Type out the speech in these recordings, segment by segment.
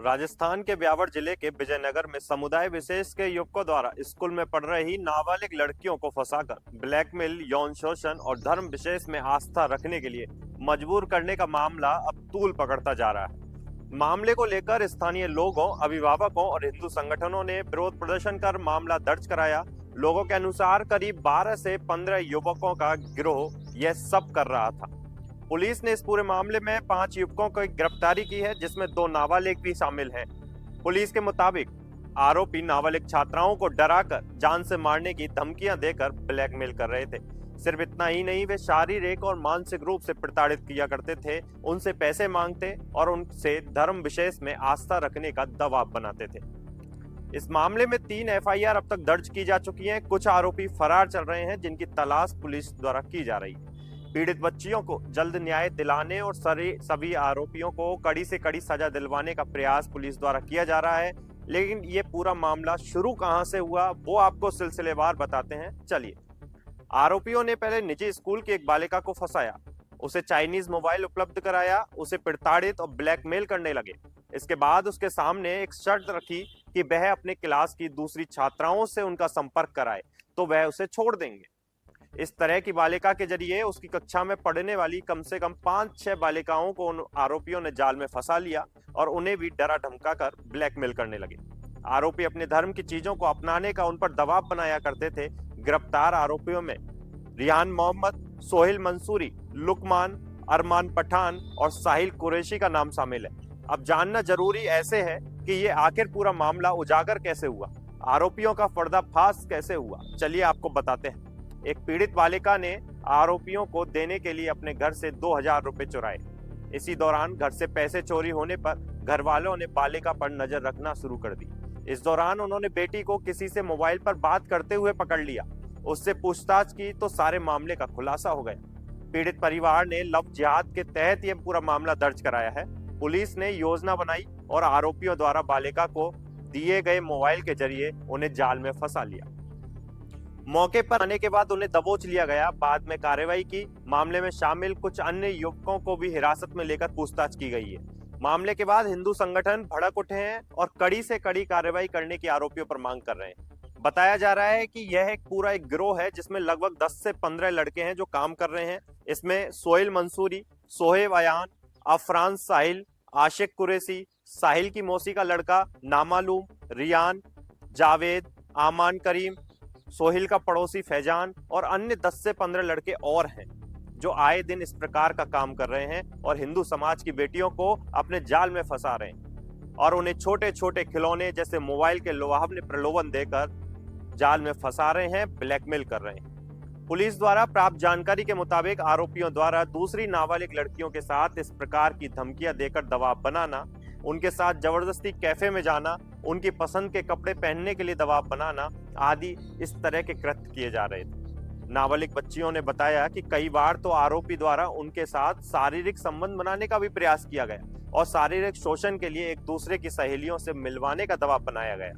राजस्थान के ब्यावर जिले के विजयनगर में समुदाय विशेष के युवकों द्वारा स्कूल में पढ़ रही नाबालिग लड़कियों को फंसाकर ब्लैकमेल, यौन शोषण और धर्म विशेष में आस्था रखने के लिए मजबूर करने का मामला अब तूल पकड़ता जा रहा है। मामले को लेकर स्थानीय लोगों, अभिभावकों और हिंदू संगठनों ने विरोध प्रदर्शन कर मामला दर्ज कराया। लोगों के अनुसार करीब 12 से 15 युवकों का गिरोह यह सब कर रहा था। पुलिस ने इस पूरे मामले में 5 युवकों की गिरफ्तारी की है, जिसमें 2 नाबालिग भी शामिल हैं। पुलिस के मुताबिक आरोपी नाबालिग छात्राओं को डराकर जान से मारने की धमकियां देकर ब्लैकमेल कर रहे थे। सिर्फ इतना ही नहीं, वे शारीरिक और मानसिक रूप से प्रताड़ित किया करते थे, उनसे पैसे मांगते और उनसे धर्म विशेष में आस्था रखने का दबाव बनाते थे। इस मामले में 3 एफआईआर अब तक दर्ज की जा चुकी हैं। कुछ आरोपी फरार चल रहे हैं, जिनकी तलाश पुलिस द्वारा की जा रही है। पीड़ित बच्चियों को जल्द न्याय दिलाने और सभी आरोपियों को कड़ी से कड़ी सजा दिलवाने का प्रयास पुलिस द्वारा किया जा रहा है। लेकिन ये पूरा मामला शुरू कहां से हुआ, वो आपको सिलसिलेवार बताते हैं। चलिए। आरोपियों ने पहले निजी स्कूल की एक बालिका को फंसाया, उसे चाइनीज मोबाइल उपलब्ध कराया, उसे प्रताड़ित और ब्लैकमेल करने लगे। इसके बाद उसके सामने एक शर्त रखी कि वह अपने क्लास की दूसरी छात्राओं से उनका संपर्क कराए तो वह उसे छोड़ देंगे। इस तरह की बालिका के जरिए उसकी कक्षा में पढ़ने वाली कम से कम 5-6 बालिकाओं को उन आरोपियों ने जाल में फंसा लिया और उन्हें भी डरा धमका कर ब्लैकमेल करने लगे। आरोपी अपने धर्म की चीजों को अपनाने का उन पर दबाव बनाया करते थे। गिरफ्तार आरोपियों में रिहान मोहम्मद, सोहेल मंसूरी, लुकमान, अरमान पठान और साहिल कुरैशी का नाम शामिल है। अब जानना जरूरी ऐसे है कि ये आखिर पूरा मामला उजागर कैसे हुआ, आरोपियों का पर्दाफाश कैसे हुआ। चलिए आपको बताते हैं। एक पीड़ित बालिका ने आरोपियों को देने के लिए अपने घर से 2000 रुपए चुराए। इसी दौरान घर से पैसे चोरी होने पर घर वालों ने बालिका पर नजर रखना शुरू कर दी। इस दौरान उन्होंने बेटी को किसी से मोबाइल पर बात करते हुए पकड़ लिया। उससे पूछताछ की तो सारे मामले का खुलासा हो गया। पीड़ित परिवार ने लव जिहाद के तहत यह पूरा मामला दर्ज कराया है। पुलिस ने योजना बनाई और आरोपियों द्वारा बालिका को दिए गए मोबाइल के जरिए उन्हें जाल में फंसा लिया। मौके पर आने के बाद उन्हें दबोच लिया गया। बाद में कार्रवाई की। मामले में शामिल कुछ अन्य युवकों को भी हिरासत में लेकर पूछताछ की गई है। मामले के बाद हिंदू संगठन भड़क उठे हैं और कड़ी से कड़ी कार्रवाई करने की आरोपियों पर मांग कर रहे हैं। बताया जा रहा है कि यह एक पूरा गिरोह है, जिसमें लगभग 10 से 15 लड़के हैं जो काम कर रहे हैं। इसमें सोहेल मंसूरी, सोहेब अयान, अफरान साहिल, आशिक कुरैशी, साहिल की मौसी का लड़का नामालूम, रियान, जावेद, आमान करीम, सोहिल का पड़ोसी फैजान और अन्य 10 से 15 लड़के और हैं जो आए दिन इस प्रकार का काम कर रहे हैं और हिंदू समाज की बेटियों को अपने जाल में फंसा रहे हैं और उन्हें छोटे छोटे खिलौने जैसे मोबाइल के लुभावने प्रलोभन देकर जाल में फंसा रहे हैं, ब्लैकमेल कर रहे हैं। पुलिस द्वारा प्राप्त जानकारी के मुताबिक आरोपियों द्वारा दूसरी नाबालिग लड़कियों के साथ इस प्रकार की धमकियां देकर दबाव बनाना, उनके साथ जबरदस्ती कैफे में जाना, उनकी पसंद के कपड़े पहनने के लिए दबाव बनाना आदि इस तरह के कृत्य किए जा रहे थे। नाबालिग बच्चियों ने बताया कि कई बार तो आरोपी द्वारा उनके साथ शारीरिक संबंध बनाने का भी प्रयास किया गया और शारीरिक शोषण के लिए एक दूसरे की सहेलियों से मिलवाने का दबाव बनाया गया।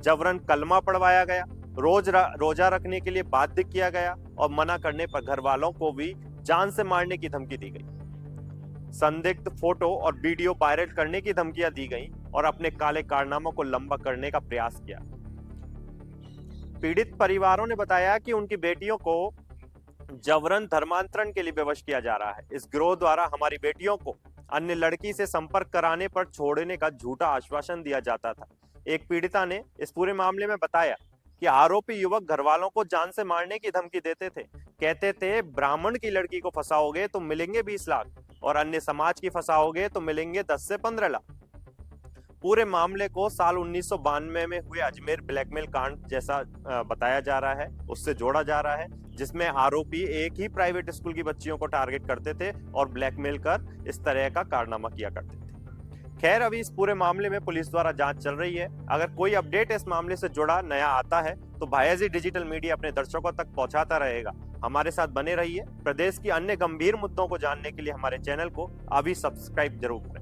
जबरन कलमा पढ़वाया गया, रोजा रखने के लिए बाध्य किया गया और मना करने पर घर वालों को भी जान से मारने की धमकी दी गई। संदिग्ध फोटो और वीडियो वायरल करने की धमकियां दी गई और अपने काले कारनामों को लंबा करने का प्रयास किया। पीड़ित परिवारों ने बताया कि उनकी बेटियों को जबरन धर्मांतरण के लिए विवश किया जा रहा है। इस गिरोह द्वारा हमारी बेटियों को अन्य लड़की से संपर्क कराने पर छोड़ने का झूठा आश्वासन दिया जाता था। एक पीड़िता ने इस पूरे मामले में बताया कि आरोपी युवक घरवालों को जान से मारने की धमकी देते थे। कहते थे ब्राह्मण की लड़की को फंसाओगे तो मिलेंगे 20 लाख और अन्य समाज की फंसाओगे तो मिलेंगे 10 से 15 लाख। पूरे मामले को साल 1992 में हुए अजमेर ब्लैकमेल कांड जैसा बताया जा रहा है, उससे जोड़ा जा रहा है, जिसमें आरोपी एक ही प्राइवेट स्कूल की बच्चियों को टारगेट करते थे और ब्लैकमेल कर इस तरह का कारनामा किया करते थे। खैर, अभी इस पूरे मामले में पुलिस द्वारा जांच चल रही है। अगर कोई अपडेट इस मामले से जुड़ा नया आता है तो भायाजी डिजिटल मीडिया अपने दर्शकों तक पहुंचाता रहेगा। हमारे साथ बने रहिए। प्रदेश की अन्य गंभीर मुद्दों को जानने के लिए हमारे चैनल को अभी सब्सक्राइब जरूर करें।